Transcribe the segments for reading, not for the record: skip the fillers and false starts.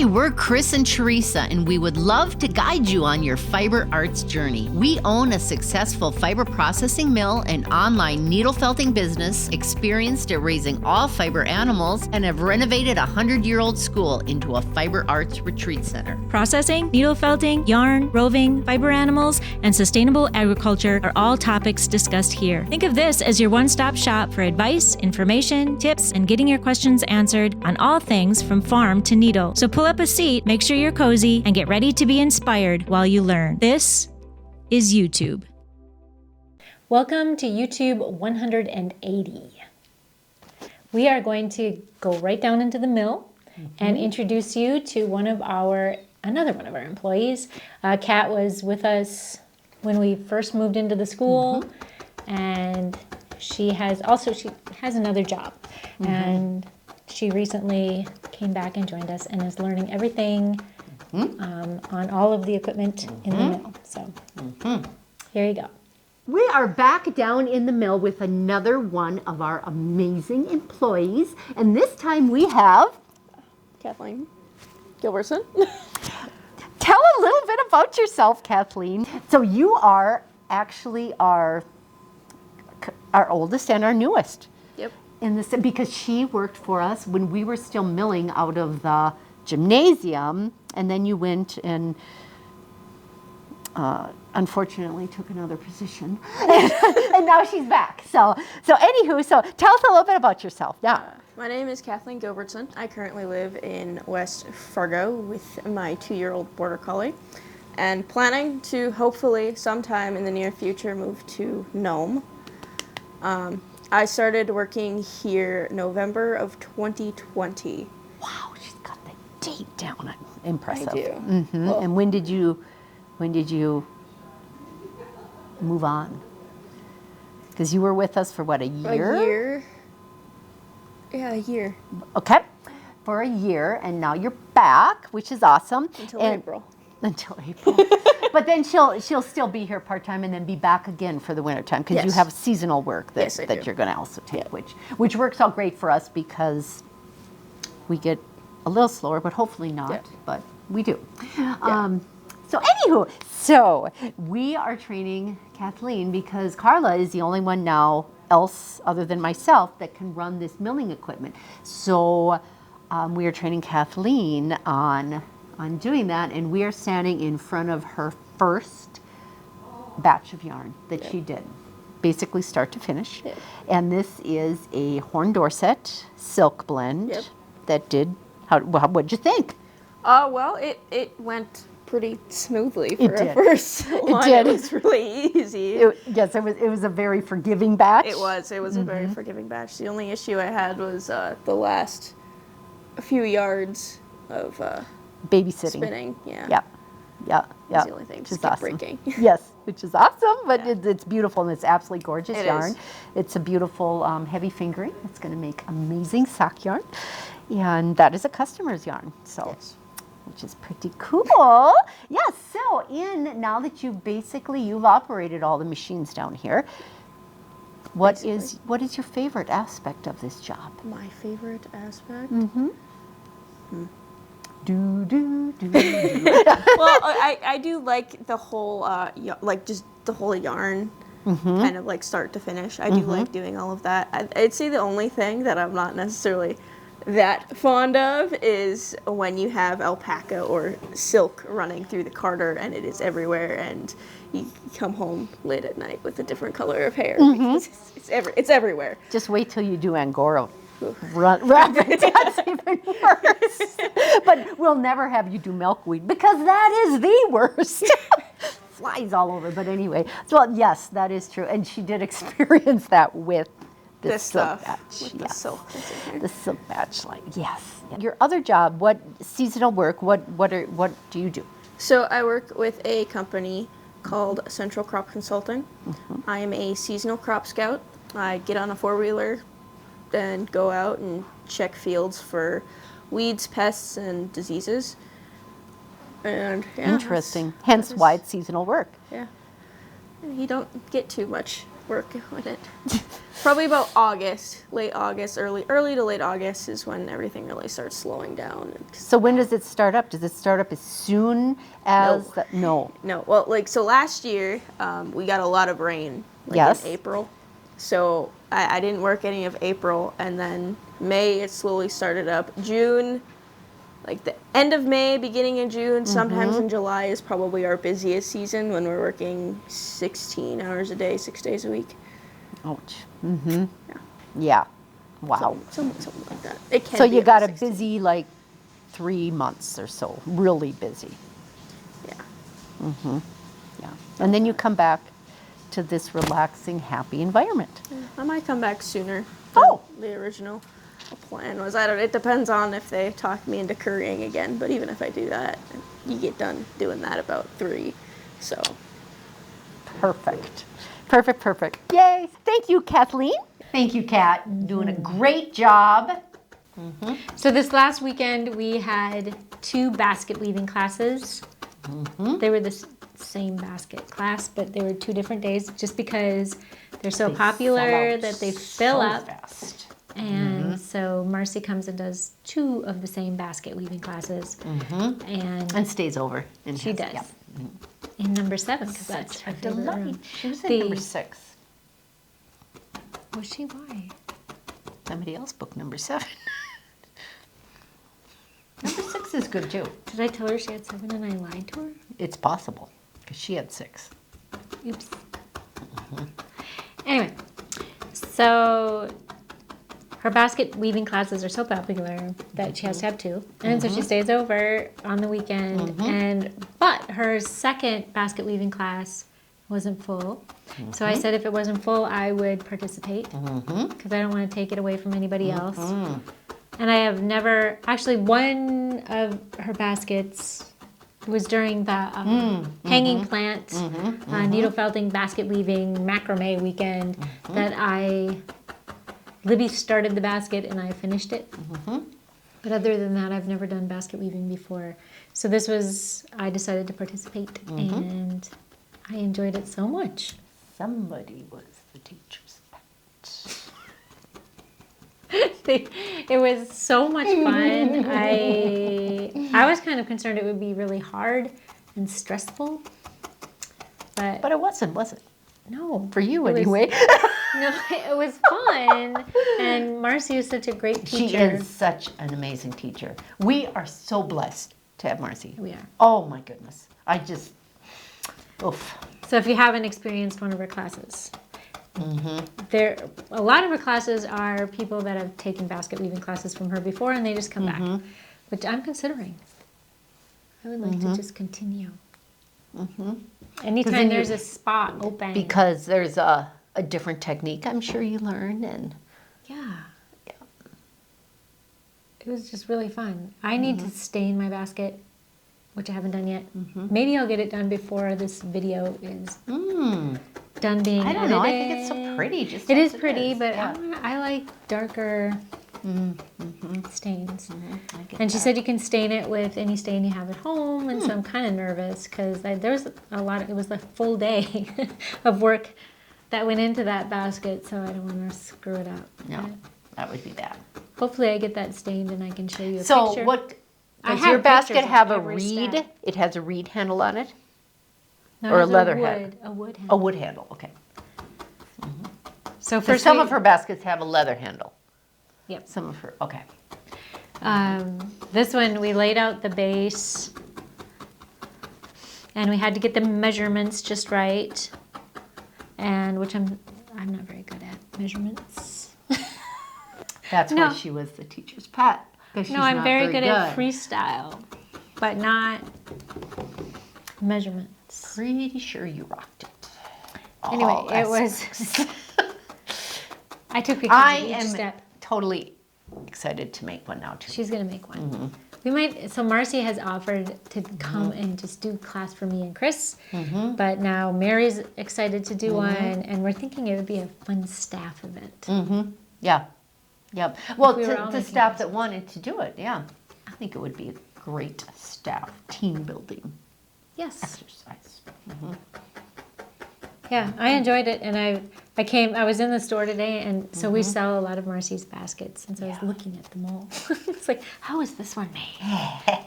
Hi, we're Chris and Teresa, and we would love to guide you on your fiber arts journey. We own a successful fiber processing mill and online needle felting business, experienced at raising all fiber animals, and have renovated a 100-year-old school into a fiber arts retreat center. Processing, needle felting, yarn, roving, fiber animals, and sustainable agriculture are all topics discussed here. Think of this as your one-stop shop for advice, information, tips, and getting your questions answered on all things from farm to needle. So pull up a seat, make sure you're cozy, and get ready to be inspired while you learn. This is EweTube. Welcome to EweTube 180. We are going to go right down into the mill and introduce you to another one of our employees. Kat was with us when we first moved into the school, and she has another job, and she recently came back and joined us and is learning everything on all of the equipment in the mill. So here you go. We are back down in the mill with another one of our amazing employees, and this time we have Kathleen Gilbertson. Tell a little bit about yourself, Kathleen. So you are actually our oldest and our newest. Yep. Because she worked for us when we were still milling out of the gymnasium, and then you went and unfortunately took another position, and now she's back. So anywho, tell us a little bit about yourself now. My name is Kathleen Gilbertson. I currently live in West Fargo with my 2-year-old border collie, and planning to hopefully sometime in the near future move to Nome. I started working here November of 2020. Wow, she's got the date down. Impressive. I do. Mm-hmm. Well, and when did you move on? Because you were with us for what, a year? A year. Yeah, a year. Okay, for a year, and now you're back, which is awesome. Until April. But then she'll still be here part-time and then be back again for the winter time, because you have seasonal work that you're going to also take, which works out great for us because we get a little slower, but hopefully not, but we do. So anywho, we are training Kathleen because Carla is the only one now else other than myself that can run this milling equipment. So we are training Kathleen on doing that, and we are standing in front of her first batch of yarn that she did, basically start to finish. And this is a Horn Dorset silk blend that did, what'd you think? Well, it went pretty smoothly for a first one. It was really easy. It was a very forgiving batch. It was a very forgiving batch. The only issue I had was the last few yards of babysitting. Spinning, Yeah. That's the only thing, just kept breaking. Yes, which is awesome, but it's beautiful, and it's absolutely gorgeous yarn. Is. It's a beautiful heavy fingering. It's going to make amazing sock yarn, and that is a customer's yarn, which is pretty cool. Yes, so now that you've operated all the machines down here, what is your favorite aspect of this job? My favorite aspect? Well, I do like the whole, just the whole yarn, kind of like start to finish. I do like doing all of that. I'd say the only thing that I'm not necessarily that fond of is when you have alpaca or silk running through the carder and it is everywhere, and you come home late at night with a different color of hair. Because it's everywhere. Just wait till you do Angora. Rabbit, that's even worse. But we'll never have you do milkweed, because that is the worst. Flies all over. But anyway, yes, that is true. And she did experience that with the silk batch. With the silk that's in here. The silk batch, yes. Your other job, what seasonal work? What do you do? So I work with a company called Central Crop Consulting. I am a seasonal crop scout. I get on a 4-wheeler and go out and check fields for weeds, pests, and diseases. And interesting. Hence why it's seasonal work. Yeah. You don't get too much work on it. Probably about August, late August, early to late August is when everything really starts slowing down. So when does it start up? Does it start up as soon as No. Well, like, so last year we got a lot of rain, like in April. So I didn't work any of April, and then May it slowly started up. June, like the end of May, beginning of June, sometimes in July is probably our busiest season when we're working 16 hours a day, 6 days a week. Ouch. Yeah. Wow. Something like that. It can So be you up got to a 16. busy, like, 3 months or so. Really busy. Yeah. Yeah. And then you come back to this relaxing, happy environment. I might come back sooner. Oh. The original plan was, I don't. It depends on if they talk me into currying again. But even if I do that, you get done doing that about 3. So. Perfect. Perfect. Yay. Thank you, Kathleen. Thank you, Kat. Doing a great job. So this last weekend we had 2 basket weaving classes. They were the same basket class, but they were 2 different days just because they're so popular that they fill up. Fast. And so Marcy comes and does 2 of the same basket weaving classes. And stays over. And She does. In number 7, because that's her favorite room. She was in number 6. Was she? Why? Somebody else booked number 7. Number 6 is good too. Did I tell her she had 7 and I lied to her? It's possible, because she had 6. Oops. Anyway, so her basket weaving classes are so popular that she has to have 2. And so she stays over on the weekend. But her second basket weaving class wasn't full. So I said if it wasn't full, I would participate because I don't want to take it away from anybody else. And I have never, actually one of her baskets was during the hanging plant, needle felting, basket weaving, macrame weekend that Libby started the basket and I finished it. But other than that, I've never done basket weaving before. So this was, I decided to participate and I enjoyed it so much. Somebody was the teacher's pet. It was so much fun. I was kind of concerned it would be really hard and stressful. But it wasn't, was it? No. For you, it was- anyway. No, it was fun. And Marcy is such a great teacher. She is such an amazing teacher. We are so blessed to have Marcy. We are. Oh, my goodness. I just, oof. So if you haven't experienced one of her classes, a lot of her classes are people that have taken basket weaving classes from her before and they just come back, which I'm considering. I would like to just continue. Anytime there's a spot open. Because there's a different technique I'm sure you learn. And Yeah. It was just really fun. I need to stain my basket, which I haven't done yet. Maybe I'll get it done before this video is done being edited. I don't know. I think it's so pretty. Just It as is pretty, is. but Yeah. I like darker stains. I get And she that. said you can stain it with any stain you have at home, and so I'm kind of nervous because there was a lot. It was a full day of work that went into that basket, so I don't want to screw it up. No, But that would be bad. hopefully, I get that stained and I can show you a So picture. what, I does have your basket pictures of have a every reed? step. It has a reed handle on it? No, or it a has leather wood, head? A wood A handle. wood handle, okay. So So first, some of her baskets have a leather handle. Yep. Some of her, okay. This one, we laid out the base, and we had to get the measurements just right, and which I'm not very good at measurements. That's No. why she was the teacher's pet. 'Cause she's No, I'm not very good at freestyle, but not measurements. Pretty sure you rocked it. Anyway, All it was. aspects. I took pictures I of each am step. totally excited to make one now too. She's gonna make one. We might. So Marcy has offered to come and just do class for me and Chris, but now Mary's excited to do one, and we're thinking it would be a fun staff event. Yeah. Yep. Well, we were all to making staff that wanted to do it, yeah. I think it would be a great staff team building Yes. exercise. Yeah, I enjoyed it, and I was in the store today, and so we sell a lot of Marcy's baskets, and so I was looking at them all. It's like, how is this one made?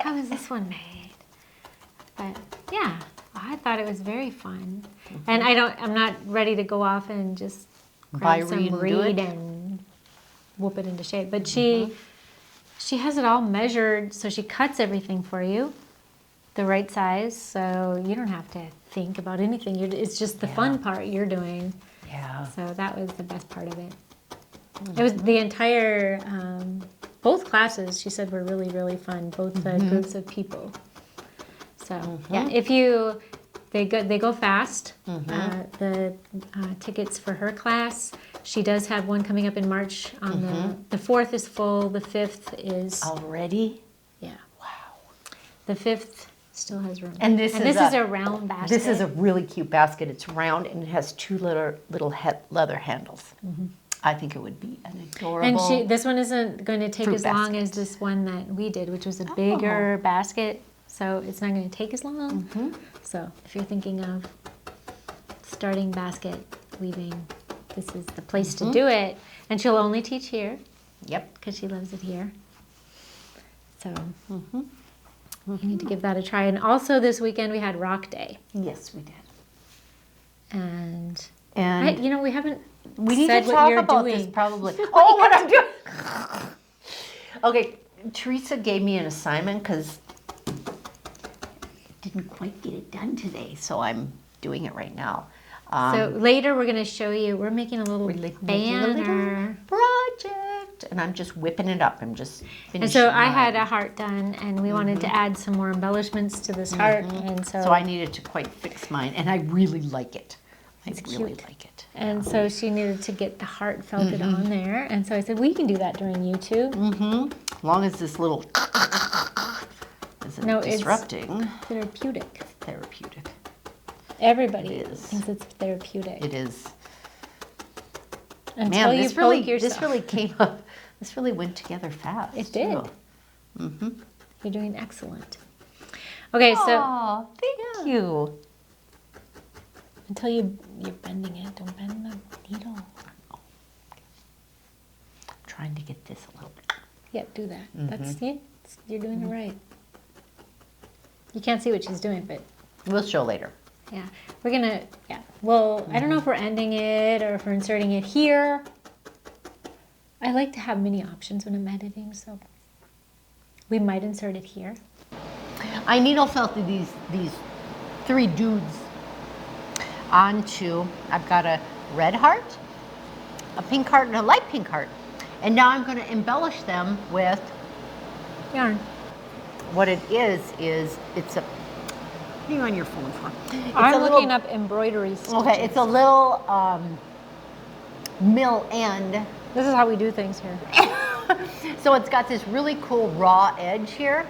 How is this one made? But yeah, I thought it was very fun, and I'm not ready to go off and just grab some reed and whoop it into shape. But she has it all measured, so she cuts everything for you, the right size, so you don't have to think about anything. It's just the fun part you're doing. Yeah. So that was the best part of it. It was the entire, both classes, she said, were really, really fun, both groups of people. So, yeah, they go fast. The tickets for her class, she does have one coming up in March. On the 4th is full, the 5th is... Already? Yeah. Wow. The 5th still has room. And this is a round basket. This is a really cute basket. It's round and it has two little leather handles. I think it would be an adorable. And this one isn't going to take as long as this one that we did, which was a bigger basket. So it's not going to take as long. So if you're thinking of starting basket weaving, this is the place to do it. And she'll only teach here. Yep. Because she loves it here. So you need to give that a try. And also this weekend we had Rock Day. Yes, we did. And we haven't We need said to talk about doing. this probably. Oh, what I'm doing. Okay, Teresa gave me an assignment because I didn't quite get it done today, so I'm doing it right now. So later we're going to show you, we're making a little banner. Project, and I'm just whipping it up. I'm just finishing. And so I had a heart done, and we wanted to add some more embellishments to this heart, and so I needed to quite fix mine, and I really like it. I really like it. And so she needed to get the heart felted on there, and so I said we can do that during YouTube. As long as this little isn't disrupting. It's therapeutic. Therapeutic. Everybody thinks it's therapeutic. It is. Until you poke yourself. This really came up. This really went together fast. It did. You're doing excellent. Okay, so thank you. Until you're bending it, don't bend the needle. I'm trying to get this a little bit. Yep, do that. That's it. You're doing it right. You can't see what she's doing, but we'll show later. Yeah, we're gonna. Yeah, well, I don't know if we're ending it or if we're inserting it here. I like to have many options when I'm editing, so we might insert it here. I needle felted these three dudes onto. I've got a red heart, a pink heart, and a light pink heart, and now I'm going to embellish them with yarn. What it is it's a. What are you on your phone for? I'm looking up embroidery stitches. Okay, it's a little mill end. This is how we do things here. So it's got this really cool raw edge here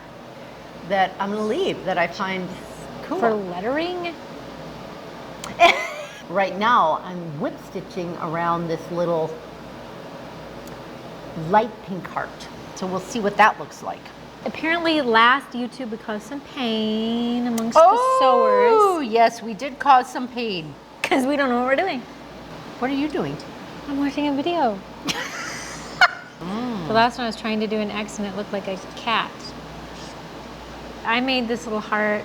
that I'm going to leave that I find cool. For lettering? Right now, I'm whip stitching around this little light pink heart. So we'll see what that looks like. Apparently last YouTube we caused some pain amongst the sewers. Oh, yes, we did cause some pain. Because we don't know what we're doing. What are you doing? I'm watching a video. The last one I was trying to do an X and it looked like a cat. I made this little heart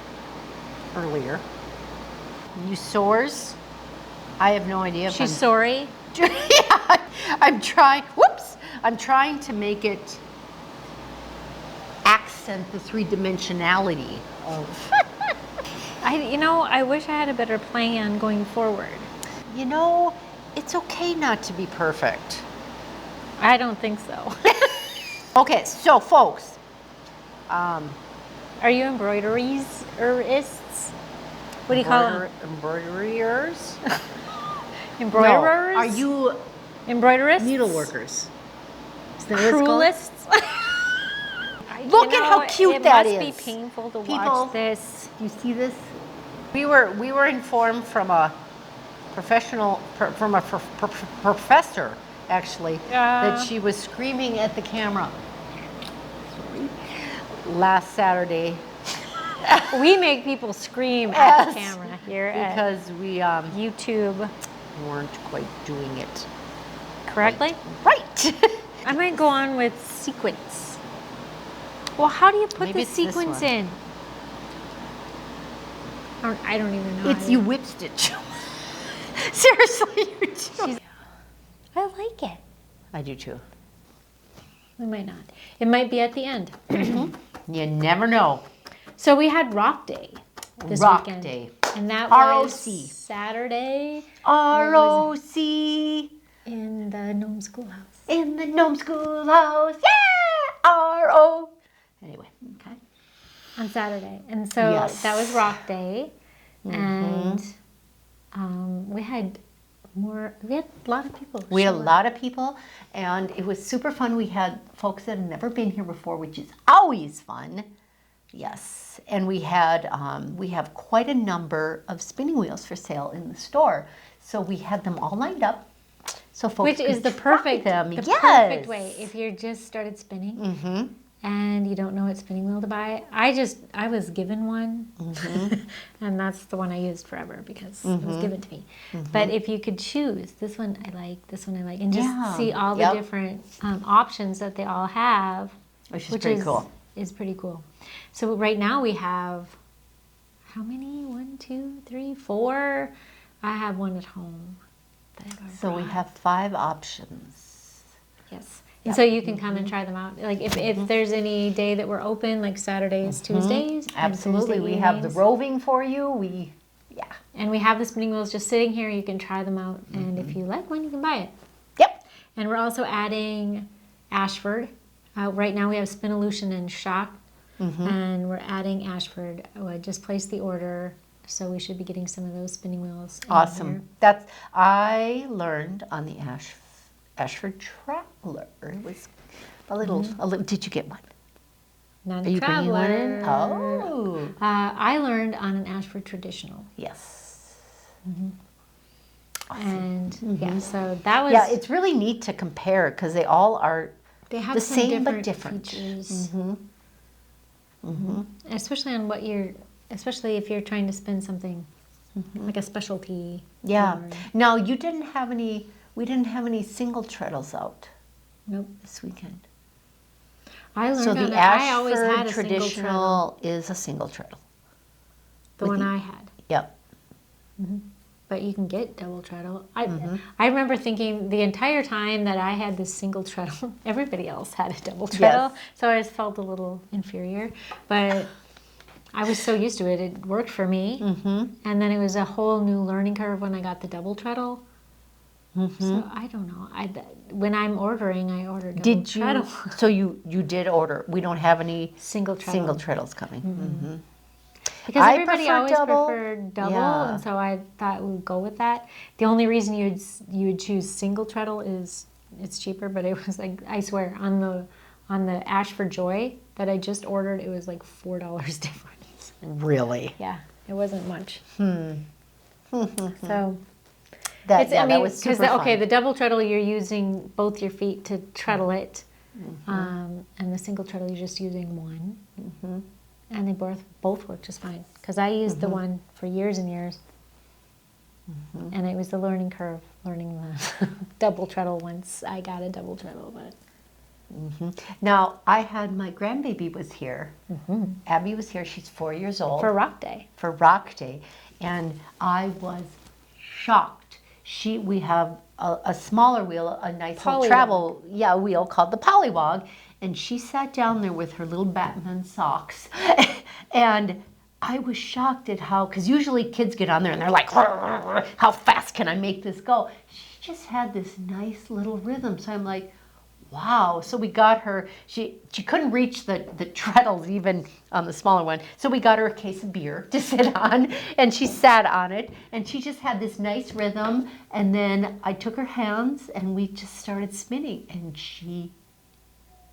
Earlier. You sores? I have no idea if She's sorry. Yeah, I'm trying, whoops! I'm trying to make it accent the three-dimensionality of... I wish I had a better plan going forward. You know, it's okay not to be perfect. I don't think so. Okay, so folks. Are you embroiderists? What do you call them? Embroiderers? Embroiderers? No. Are you embroiderists? needleworkers? Is that Cruelists? Look at how cute that is. It must be painful to watch this. You see this? We were informed from a professional, from a professor, actually, that she was screaming at the camera. Sorry. Last Saturday We make people scream at the camera here because we at YouTube. weren't quite doing it Correctly? right. I might go on with sequence. Well, how do you put Maybe the it's this sequence one. in? I don't even know. It's you whip stitch. Seriously, you do. I like it. I do too. We might not. It might be at the end. You never know. So we had Rock Day this Rock weekend. Day. And that was ROC. Saturday ROC in the Nome Schoolhouse. in the Nome Schoolhouse. Yeah! RO. Anyway, okay. On Saturday. And so Yes. that was Rock Day. And we had a lot of people. We had a show up. lot of people, and it was super fun. We had folks that had never been here before, which is always fun. Yes, and we have quite a number of spinning wheels for sale in the store. So we had them all lined up, so folks Which is could the try perfect, them. the Yes. perfect way if you're just started spinning and you don't know what spinning wheel to buy. I was given one, and that's the one I used forever because it was given to me. But if you could choose, this one I like, this one I like, and just Yeah. see all the different options that they all have, Which is pretty cool. Is pretty cool. So right now we have how many? 1, 2, 3, 4. I have one at home. That I So we brought. have 5 options. Yes. And so you can come and try them out. Like if there's any day that we're open, like Saturdays, Tuesdays. and Absolutely, Tuesday we have the evenings. roving for you. And we have the spinning wheels just sitting here. You can try them out. And if you like one, you can buy it. Yep. And we're also adding Ashford. Right now we have Spinolution and Shock. And we're adding Ashford. I just placed the order. So we should be getting some of those spinning wheels. in here. Awesome. I learned on the Ashford Traveler. It was a little. Did you get one? Not Are a you bringing one in? traveler. Oh, I learned on an Ashford Traditional. yes. And yeah, so that was. Yeah, it's really neat to compare because they all are They have the some same but different different. features. Especially on especially if you're trying to spin something like a specialty. Yeah. yarn. Now you didn't have any. We didn't have any single treadles out Nope. this weekend. I learned So on the it. I always Ashford had a single treadle. Traditional is a single treadle. The one I had. Yep. But you can get double treadle. I remember thinking the entire time that I had this single treadle, everybody else had a double treadle. Yes. So I just felt a little inferior. But I was so used to it. It worked for me. And then it was a whole new learning curve when I got the double treadle. So I don't know. When I'm ordering, I order double Did you? treadle. So you did order. We don't have any Single treadle. single treadles coming. Because I everybody prefer always double. preferred double, Yeah. and so I thought we'd go with that. The only reason you would choose single treadle is it's cheaper, but it was like, I swear, on the Ashford Joy that I just ordered, it was like $4 difference. Really? Yeah, it wasn't much. So That was super fun. okay, the double treadle you're using both your feet to treadle it, and the single treadle you're just using one. And they both work just fine. Because I used the one for years and years. And it was the learning curve, learning the double treadle once I got a double treadle. But Now, I had my grandbaby was here. Abby was here. She's 4 years old. for Rock Day. For Rock Day. And I was shocked. We have a smaller wheel, a nice little Polywog. travel wheel called the Polywog. And she sat down there with her little Batman socks. And I was shocked at how, because usually kids get on there and they're like, how fast can I make this go? She just had this nice little rhythm. So I'm like, wow. So we got her, she couldn't reach the treadles even on the smaller one. So we got her a case of beer to sit on, and she sat on it, and she just had this nice rhythm. And then I took her hands and we just started spinning, and she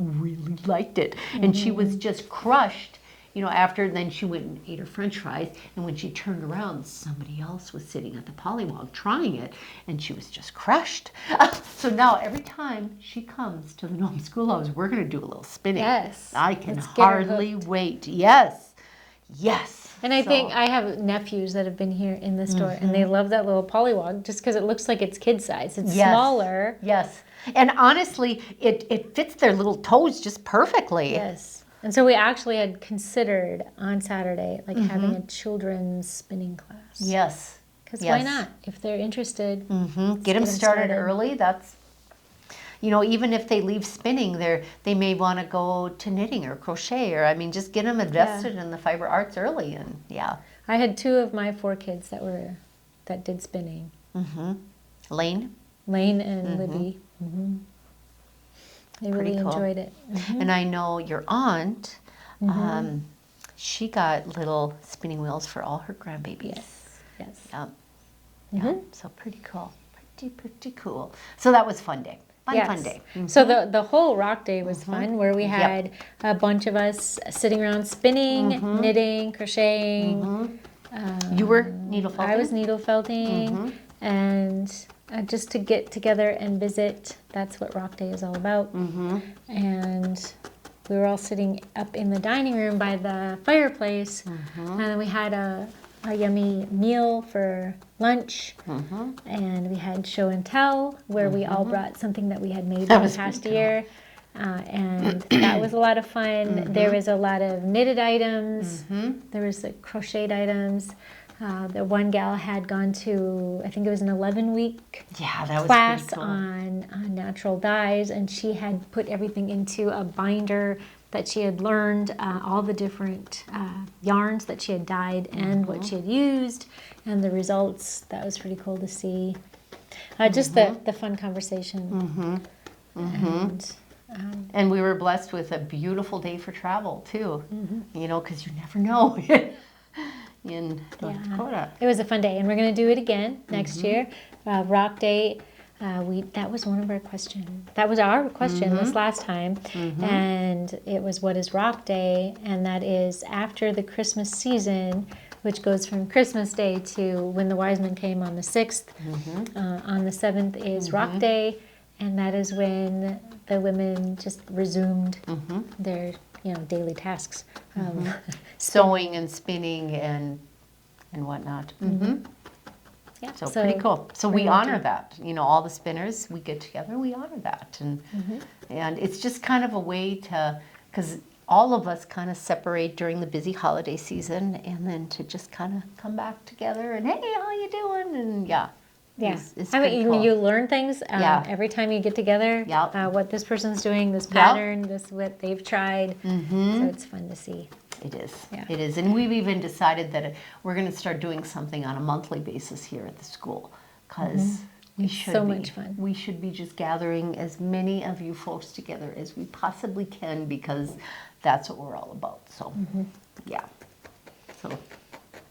really liked it. And she was just crushed. After then she went and ate her french fries, and when she turned around, somebody else was sitting at the Polywog trying it, and she was just crushed. So now every time she comes to the Nome Schoolhouse, we're going to do a little spinning. Yes. I can Let's get her hardly wait. Yes. Yes. And I think I have nephews that have been here in the store, and they love that little polywog just because it looks like it's kid size. It's smaller. Yes. And honestly, it fits their little toes just perfectly. Yes. And so we actually had considered on Saturday, like having a children's spinning class. Yes. Because why not? If they're interested, Get them started early. That's, even if they leave spinning, they may want to go to knitting or crochet, or just get them invested in the fiber arts early. And I had 2 of my 4 kids that did spinning. Lane and Libby. They really enjoyed it. And I know your aunt, she got little spinning wheels for all her grandbabies. Yes. Yeah, so pretty cool. Pretty cool. So that was fun day. Fun day. So the whole rock day was fun, where we had a bunch of us sitting around spinning, knitting, crocheting. You were needle felting? I was needle felting, and just to get together and visit. That's what rock day is all about. And we were all sitting up in the dining room by the fireplace, and then we had a yummy meal for lunch, and we had show and tell, where we all brought something that we had made in the past year, and that was a lot of fun. There was a lot of knitted items, there was the crocheted items. The one gal had gone to, I think it was an 11-week class cool. on natural dyes, and she had put everything into a binder that she had learned, all the different yarns that she had dyed and what she had used, and the results. That was pretty cool to see. Just the fun conversation. And we were blessed with a beautiful day for travel too, because you never know in North Dakota. It was a fun day, and we're going to do it again next year. Rock Day. That was one of our questions. That was our question this last time, and it was, what is Rock Day? And that is after the Christmas season, which goes from Christmas Day to when the wise men came on the 6th. On the 7th is Rock Day, and that is when the women just resumed their daily tasks, sewing and spinning and whatnot. Yeah, so pretty cool. So we honor that. All the spinners, we get together, we honor that, and it's just kind of a way to, because all of us kind of separate during the busy holiday season, and then to just kind of come back together and, hey, how you doing? And it's cool. You learn things every time you get together. What this person's doing, this pattern, this what they've tried. So it's fun to see. It is. It is. And we've even decided that we're going to start doing something on a monthly basis here at the school, because we should so much fun. We should be just gathering as many of you folks together as we possibly can, because that's what we're all about. So, So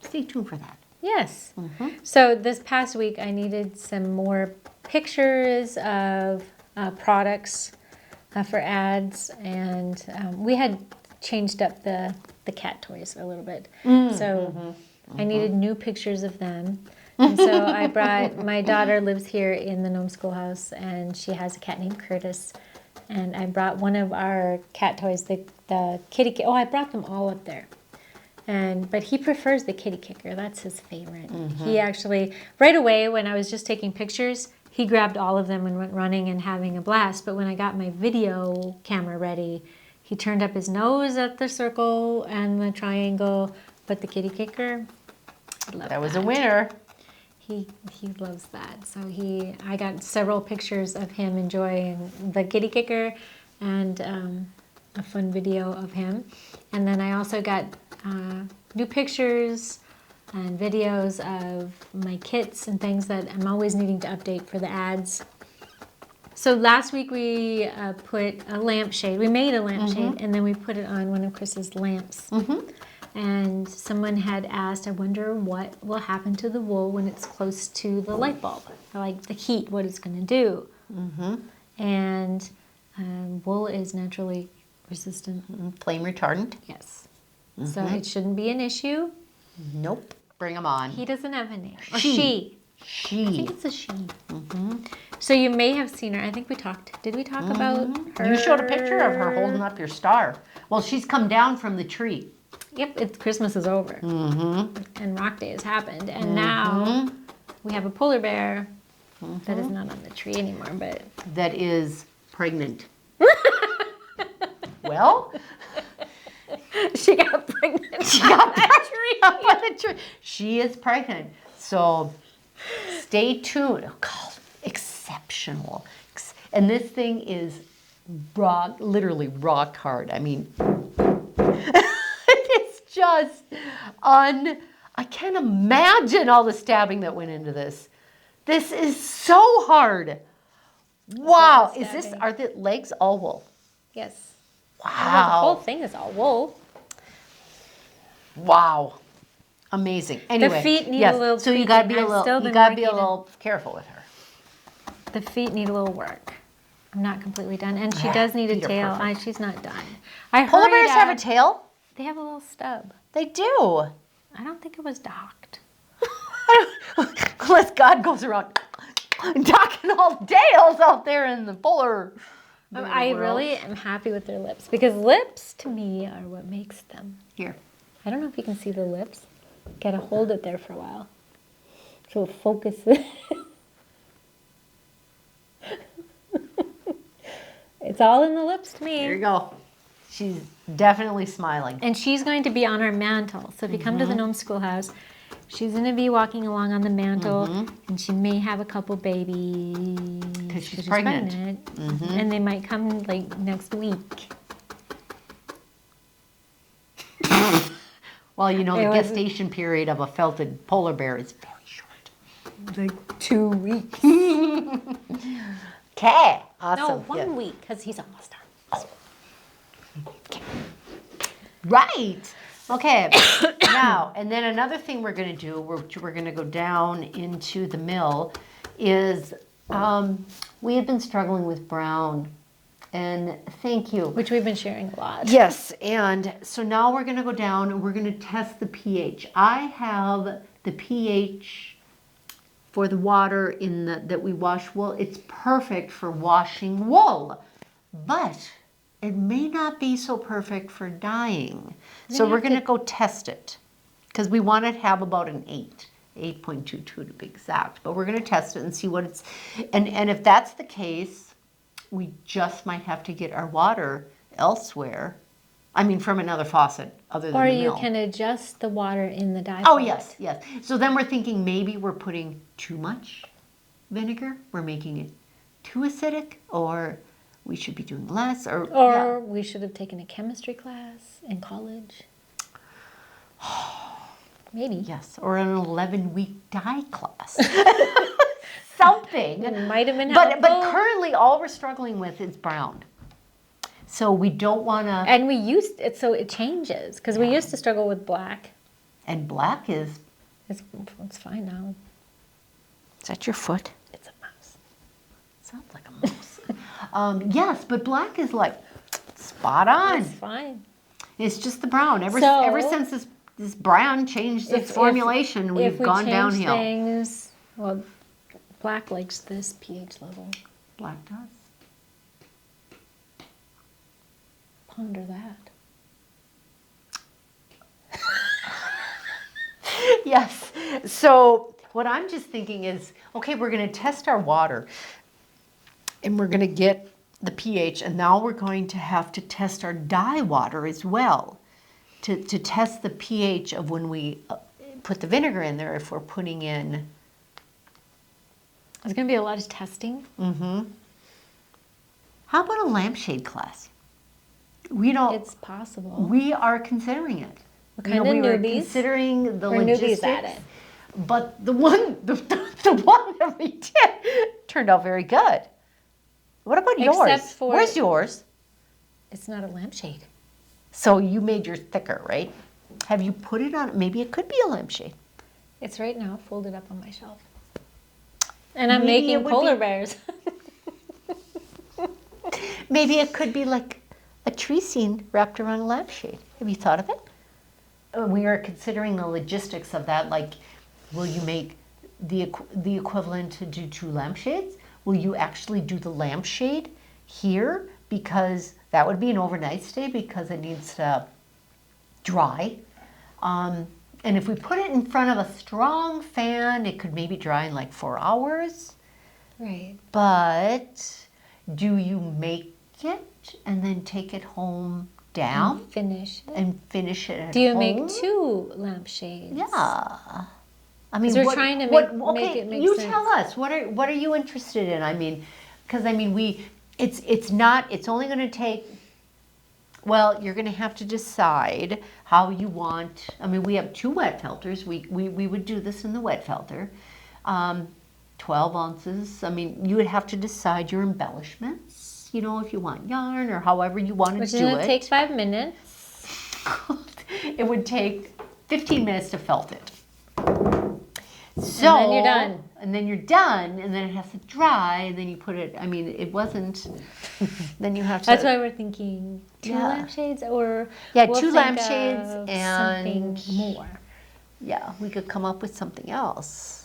stay tuned for that. Yes. So this past week, I needed some more pictures of products for ads, and we had changed up the cat toys a little bit. So I needed new pictures of them. And so I brought, my daughter lives here in the Nome Schoolhouse, and she has a cat named Curtis. And I brought one of our cat toys, the kitty. I brought them all up there. But he prefers the kitty kicker. That's his favorite. He actually, right away when I was just taking pictures, he grabbed all of them and went running and having a blast. But when I got my video camera ready, he turned up his nose at the circle and the triangle. But the kitty kicker, that was a winner. He loves that. So I got several pictures of him enjoying the kitty kicker, and a fun video of him. And then I also got new pictures and videos of my kits and things that I'm always needing to update for the ads. So last week we put a lampshade. We made a lampshade, and then we put it on one of Chris's lamps. And someone had asked, I wonder what will happen to the wool when it's close to the light bulb, like the heat, what it's going to do. And wool is naturally resistant. Flame retardant. Yes. So it shouldn't be an issue. Nope. Bring them on. He doesn't have a name. Or she. She. I think it's a she. So you may have seen her. I think we talked. Did we talk about her? You showed a picture of her holding up your star. Well, she's come down from the tree. Yep, Christmas is over. And Rock Day has happened. And now we have a polar bear that is not on the tree anymore, but... That is pregnant. Well... She got pregnant. She got pregnant up on the tree. She is pregnant. So stay tuned. Oh, God, exceptional. And this thing is literally rock hard. I mean, it's just I can't imagine all the stabbing that went into this. This is so hard. Wow. Are the legs all wool? Yes. Wow. The whole thing is all wool. Wow. Amazing. Anyway, the feet need a little so you got to be a little careful with her. The feet need a little work. I'm not completely done. And she does need a tail. She's not done. Polar bears have a tail? They have a little stub. They do. I don't think it was docked. Unless God goes around docking all tails out there in the polar I really am happy with their lips because lips to me are what makes them. Here. I don't know if you can see the lips. Gotta hold it there for a while. So it focuses. It's all in the lips to me. There you go. She's definitely smiling. And she's going to be on our mantle. So if you come to the Nome Schoolhouse, she's going to be walking along on the mantle, and she may have a couple babies. Because she's pregnant. And they might come like next week. Well, you know, the gestation period of a felted polar bear is very short. Like 2 weeks. Okay, awesome. No, 1 week, because he's almost done. Oh. Okay. Right. Okay. Now, and then another thing we're going to do, we're going to go down into the mill, is we have been struggling with brown. And thank you. Which we've been sharing a lot. Yes, and so now we're going to go down and we're going to test the pH. I have the pH for the water that we wash wool. It's perfect for washing wool, but it may not be so perfect for dyeing. So we're going to go test it because we want to have about an 8.22 to be exact. But we're going to test it and see what it's, and if that's the case, we just might have to get our water elsewhere. I mean, from another faucet other than the mill. Or you can adjust the water in the dye. Oh, yes, yes. So then we're thinking maybe we're putting too much vinegar. We're making it too acidic, or we should be doing less. Or we should have taken a chemistry class in college. Maybe. Yes, or an 11-week dye class. Something. It might have been helpful. But currently all we're struggling with is brown. So we don't want to... And we used it, so it changes. Because we used to struggle with black. And black is... It's fine now. Is that your foot? It's a mouse. Sounds like a mouse. Yes, but black is like spot on. It's fine. It's just the brown. Ever since this brown changed its formulation, we've gone downhill. Things, well, black likes this pH level. Black does. Ponder that. Yes. So what I'm just thinking is, okay, we're going to test our water and we're going to get the pH, and now we're going to have to test our dye water as well to test the pH of when we put the vinegar in there, if we're putting in. There's going to be a lot of testing. Mm-hmm. How about a lampshade class? We don't. It's possible. We are considering it. We're kind of newbies. We're considering the We're logistics. newbies at it. But the one that we did turned out very good. What about yours? Except for... Where's yours? It's not a lampshade. So you made yours thicker, right? Have you put it on? Maybe it could be a lampshade. It's right now folded up on my shelf. And I'm making polar bears. Maybe it could be like a tree scene wrapped around a lampshade. Have you thought of it? We are considering the logistics of that. Like, will you make the equivalent to do 2 lampshades? Will you actually do the lampshade here? Because that would be an overnight stay, because it needs to dry. And if we put it in front of a strong fan, it could maybe dry in like 4 hours. Right. But do you make it and then take it home down Finish it. and finish it at Do you home? make 2 lampshades? Yeah. I mean, we're trying to make it make you sense. tell us, what are you interested in? I mean, because I mean, it's only going to take, well, you're going to have to decide how you want. I mean, we have 2 wet filters. We would do this in the wet filter. 12 ounces. I mean, you would have to decide your embellishments, you know, if you want yarn or however you want to Which do is going to it. take 5 minutes. It would take 15 minutes to felt it. So, And then you're done. And then you're done, and then it has to dry, and then you put it, I mean, it wasn't, then you have to. That's why we're thinking 2 Yeah. lampshades, or Yeah, we'll 2 think lampshades of and something more. Yeah, we could come up with something else.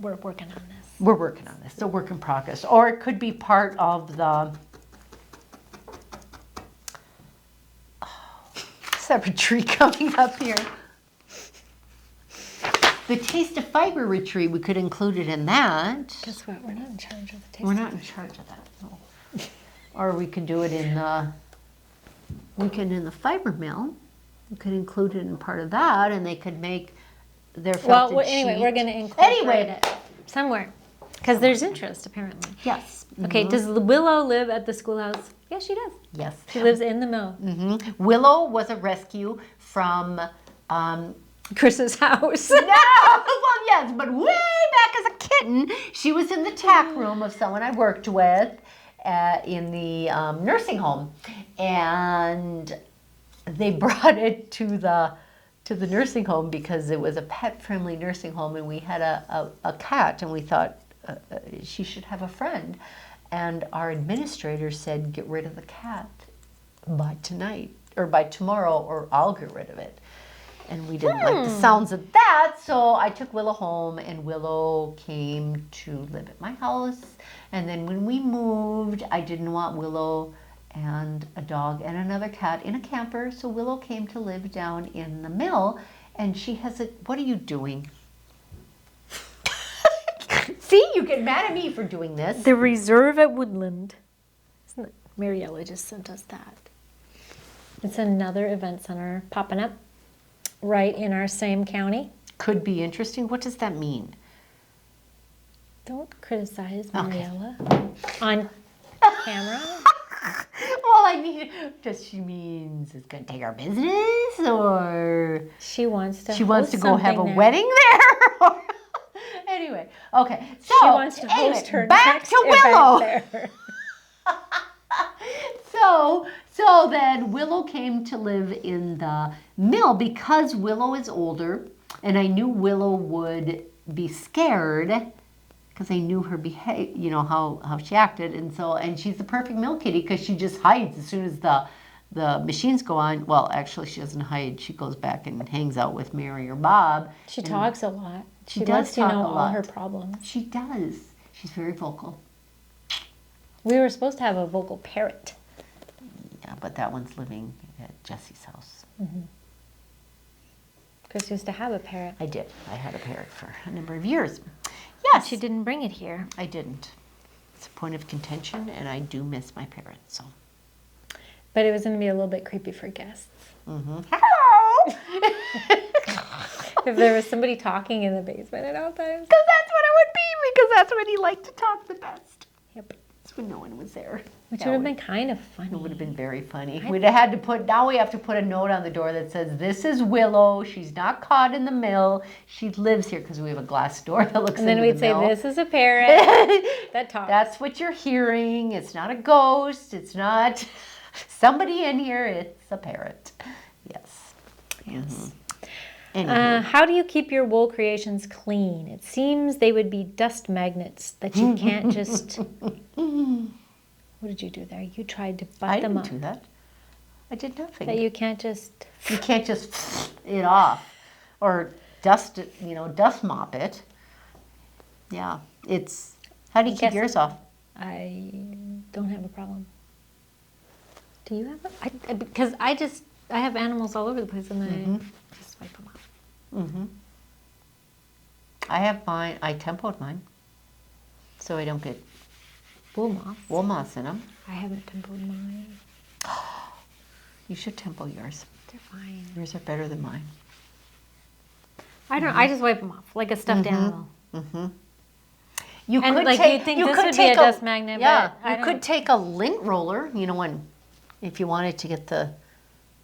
We're working on this. We're working on this. It's a work in progress. Or it could be part of the separate tree coming up here. The Taste of Fiber retreat, we could include it in that. Guess what? We're not in charge of the taste. We're not in charge of that, no. Or we could do it in the weekend in the fiber mill. We could include it in part of that, and they could make their felted anyway, sheet. we're going to incorporate Anyway. it somewhere. Because there's interest, apparently. Yes. Okay, does Willow live at the schoolhouse? Yes, she does. Yes. She lives in the mill. Willow was a rescue from Chris's house. no, well, yes, but way back as a kitten, she was in the tack room of someone I worked with in the nursing home, and they brought it to the nursing home because it was a pet-friendly nursing home, and we had a cat, and we thought she should have a friend, and our administrator said, "Get rid of the cat by tonight or by tomorrow, or I'll get rid of it." And we didn't like the sounds of that, so I took Willow home, and Willow came to live at my house. And then when we moved, I didn't want Willow and a dog and another cat in a camper, so Willow came to live down in the mill, and she has a, what are you doing? See, you get mad at me for doing this. The reserve at Woodland. Isn't it? Mariella just sent us that. It's another event center popping up right in our same county. Could be interesting. What does that mean? Don't criticize Mariella on camera. Well, I mean, does she means it's going to take our business, or She wants to. she wants to host go have a something there. wedding there? Anyway, okay. So She wants to anyway, host her back next to Willow. event there. So then Willow came to live in the mill because Willow is older, and I knew Willow would be scared because I knew her behavior, you know, how she acted, and she's the perfect mill kitty because she just hides as soon as the machines go on. Well, actually, she doesn't hide. She goes back and hangs out with Mary or Bob. She talks a lot. She does wants to talk know a all lot. her problems. She does. She's very vocal. We were supposed to have a vocal parrot. Yeah, but that one's living at Jesse's house. Chris used to have a parrot. I did. I had a parrot for a number of years. Yes. She didn't bring it here. I didn't. It's a point of contention, and I do miss my parrot. So. But it was going to be a little bit creepy for guests. Hello. If there was somebody talking in the basement at all times. Because that's what it would be. Because that's when he liked to talk the best. Yep. That's when no one was there. Which That would have been kind of It funny. would have been very funny. We'd have had to put. Now we have to put a note on the door that says, "This is Willow. She's not caught in the mill. She lives here," because we have a glass door that looks And then into we'd the say, mill. this is a parrot that talks. That's what you're hearing. It's not a ghost. It's not somebody in here. It's a parrot. Yes. Yes. Anywho. How do you keep your wool creations clean? It seems they would be dust magnets that you can't just... What did you do there? You tried to butt I them didn't up. do that. I did nothing. That you can't just... You can't just it off or dust it, dust mop it. Yeah, it's, how do you keep guess- yours off? I don't have a problem. Do you have a, because I have animals all over the place and I just wipe them off. I have mine, I tempoed mine, so I don't get Wool moths. wool moths in them. I haven't tempoed mine. You should tempo yours. They're fine. Yours are better than mine. I don't. I just wipe them off like a stuffed animal. You And, could like, take, you'd think you this could would be take a dust magnet, Yeah, but I you could don't- take a lint roller, you know, when, if you wanted to get the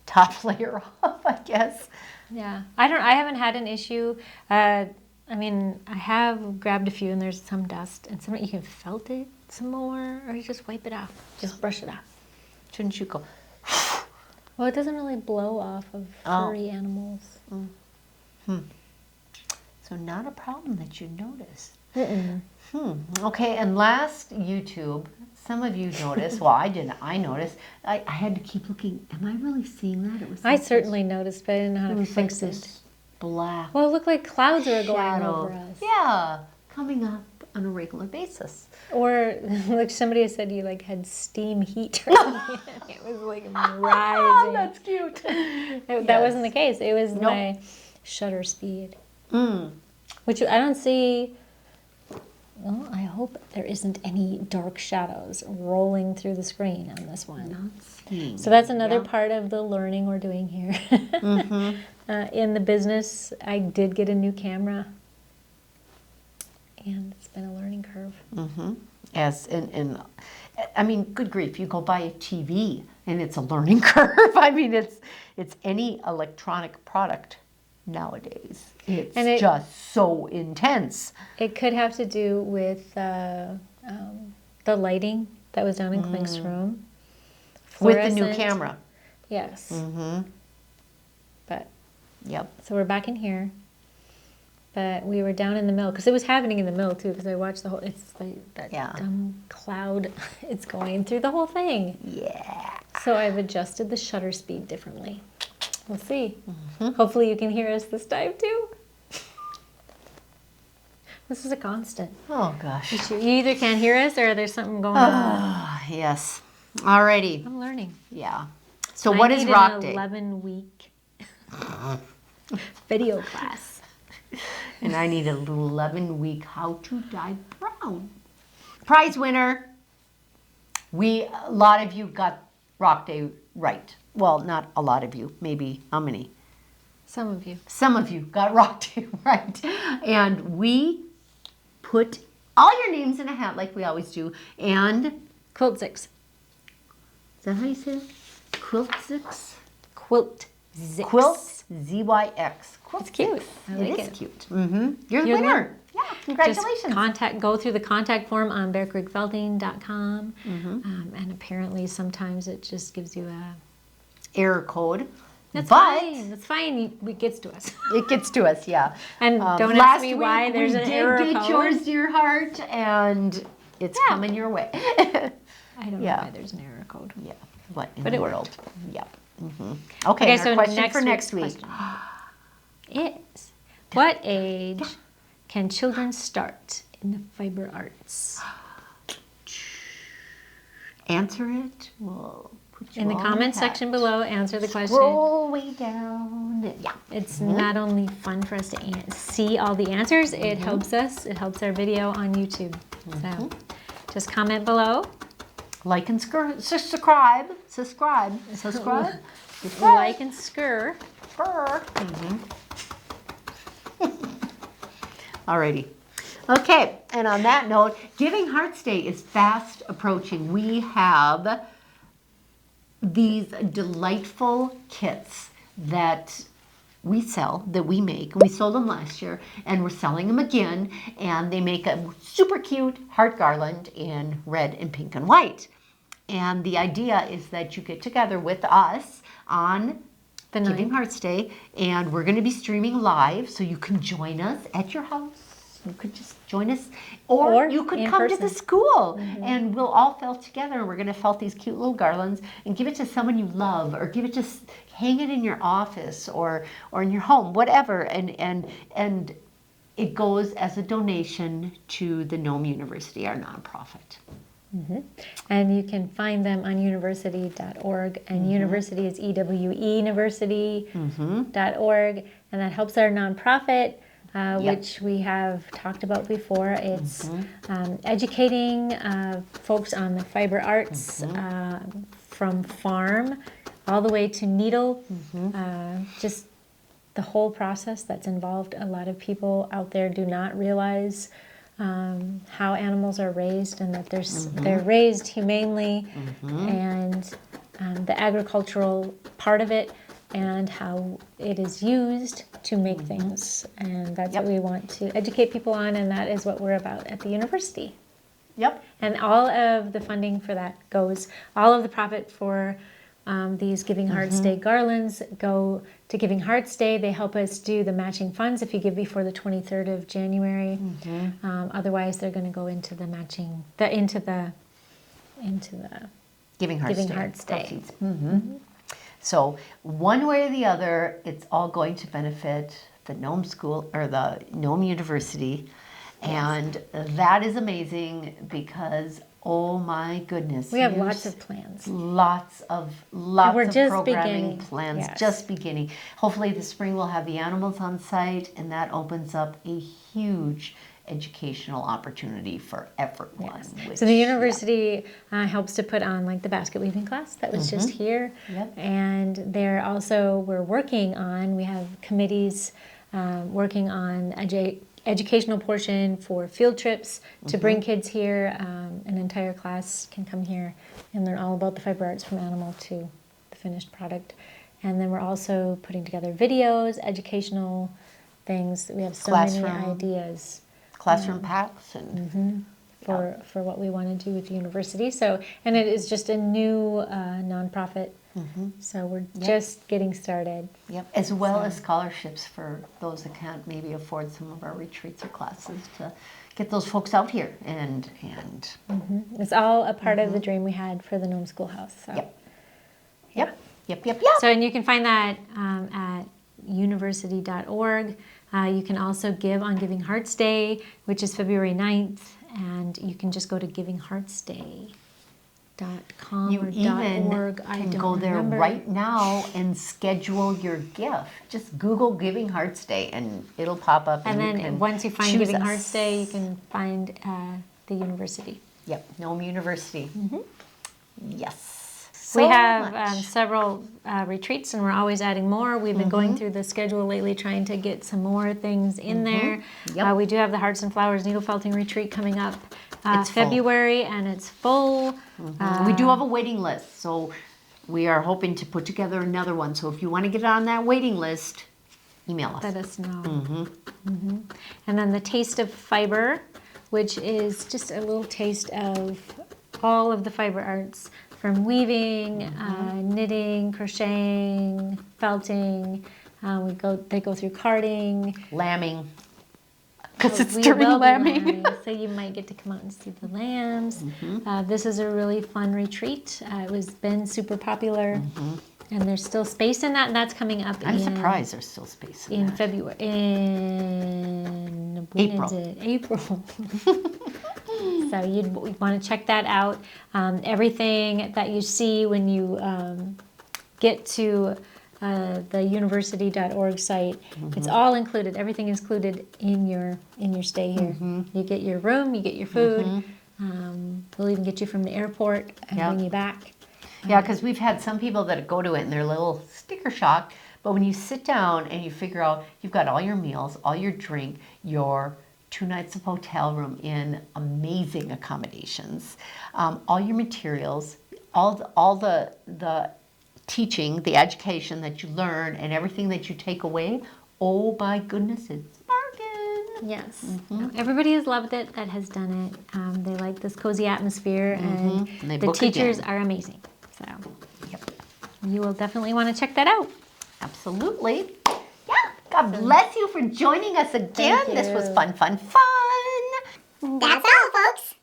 top layer off, I guess. Yeah, I haven't had an issue. I mean, I have grabbed a few, and there's some dust, and some you can felt it some more, or you just wipe it off, just brush it off. Shouldn't you go? Well, it doesn't really blow off of furry animals. So not a problem that you noticed. Okay, and last YouTube, some of you noticed, well, I didn't, I noticed, I had to keep looking, am I really seeing that? It was I like certainly noticed, but I didn't know how it to was like fix it. this black Well, it looked like clouds were going shadow. over us. Yeah, coming up on a regular basis. Or like somebody said you like had steam heat or something. It was like rising. That's cute. That wasn't the case. It was my shutter speed. Which I don't see. Well, I hope there isn't any dark shadows rolling through the screen on this one. So that's another part of the learning we're doing here. In the business, I did get a new camera. And it's been a learning curve. As in, I mean, good grief, you go buy a TV and it's a learning curve. I mean, it's any electronic product nowadays. It's just so intense. It could have to do with the lighting that was down in Clink's room. With the new Fluorescent. camera. Yes. But, Yep. so we're back in here. But we were down in the mill, because it was happening in the mill too, because I watched the whole, it's like that dumb cloud, it's going through the whole thing. Yeah. So I've adjusted the shutter speed differently. We'll see. Hopefully you can hear us this time too. This is a constant. Oh, gosh. You either can't hear us or there's something going on. Yes. Alrighty. I'm learning. Yeah. So what is I Rock need Day? an 11-week video class. And I need a little 11-week how to dye brown. Prize winner. A lot of you got Rock Day right. Well, not a lot of you. Maybe how many? Some of you. Some of you got Rock Day right. And we put all your names in a hat like we always do. And Quilt Zix. is that how you say it? Quilt Zix? Quilt Zix. Quilt Z-Y-X. Quilt It's cute. Zix. I like It it. is cute. You're the You're the winner. Yeah, congratulations. Just go through the contact form on bearcreekfelting.com. And apparently sometimes it just gives you a... Error code. That's but fine. That's fine. It gets to us. it gets to us, yeah. And don't last ask me why week there's we an did error get code. yours, dear heart, and it's coming your way. I don't know Yeah. why there's an error code. Yeah, what in But the it world? Yeah. Okay, Okay, our so question next for next week's week. question is, what age can children start in the fiber arts? Answer it. We'll put you In the all comment hat. section below, answer the question. Scroll way down. Yeah. It's not only fun for us to see all the answers, it helps us. It helps our video on YouTube. So just comment below. Like and subscribe. Subscribe. Subscribe. Like and skr. Alrighty. Okay, and on that note, Giving Hearts Day is fast approaching. We have these delightful kits that we sell, that we make. We sold them last year, and we're selling them again, and they make a super cute heart garland in red and pink and white. And the idea is that you get together with us on The Giving 9th. Hearts Day, and we're going to be streaming live, so you can join us at your house. You could just join us, or you could in come to person. the school, and we'll all felt together, and we're going to felt these cute little garlands and give it to someone you love, or give it to, hang it in your office or in your home, whatever, and it goes as a donation to the Nome University, our nonprofit. And you can find them on university.org. And university is eweuniversity.org. And that helps our nonprofit, which we have talked about before. It's educating folks on the fiber arts from farm all the way to needle. Just the whole process that's involved. A lot of people out there do not realize how animals are raised, and that they're raised humanely, and the agricultural part of it, and how it is used to make things. And that's what we want to educate people on, and that is what we're about at the university. And all of the funding for that goes, all of the profit for these Giving Hearts Day garlands go to Giving Hearts Day. They help us do the matching funds if you give before the 23rd of January. Otherwise, they're going to go into the matching, into the Giving Hearts Day. So one way or the other, it's all going to benefit the Nome School or the Nome University, and that is amazing because, oh my goodness, we have lots of plans. Lots of programming plans, just beginning. Hopefully this spring we'll have the animals on site, and that opens up a huge educational opportunity for everyone. So the university helps to put on like the basket weaving class that was just here. And we're working on, we have committees working on educational portion for field trips to bring kids here. An entire class can come here and learn all about the fiber arts from animal to the finished product. And then we're also putting together videos, educational things. We have so many ideas. Classroom packs and for what we want to do with the university. So, and it is just a new nonprofit. So we're just getting started. As well as scholarships for those that can't maybe afford some of our retreats or classes to get those folks out here and it's all a part of the dream we had for the Nome Schoolhouse. So. So, and you can find that at university.org. You can also give on Giving Hearts Day, which is February 9th, and you can just go to givingheartsday.com you or even .org. can go there right now and schedule your gift. Just Google Giving Hearts Day and it'll pop up. And then once you find Giving Hearts Day, you can find the university. Nome University. Yes. We have several retreats, and we're always adding more. We've been going through the schedule lately, trying to get some more things in there. We do have the Hearts and Flowers Needle Felting Retreat coming up February, and it's full. We do have a waiting list, so we are hoping to put together another one. So if you want to get on that waiting list, email us. Let us know. And then the Taste of Fiber, which is just a little taste of all of the fiber arts, from weaving, knitting, crocheting, felting. They go through carding, lambing, because it's during lambing. So you might get to come out and see the lambs. This is a really fun retreat. It was been super popular, and there's still space in that, and that's coming up. I'm surprised there's still space in that. February. In April. So you'd want to check that out. Everything that you see when you get to the university.org site, it's all included. Everything is included in your stay here. You get your room, you get your food. We'll even get you from the airport and bring you back. Because we've had some people that go to it and they're a little sticker shock. But when you sit down and you figure out you've got all your meals, all your drink, your 2 nights of hotel room in amazing accommodations, all your materials, all the teaching, the education that you learn, and everything that you take away, oh my goodness, it's a bargain. Yes. Everybody has loved it that has done it. They like this cozy atmosphere, and the teachers are amazing. So you will definitely want to check that out. Absolutely. God bless you for joining us again. This was fun. That's all, folks.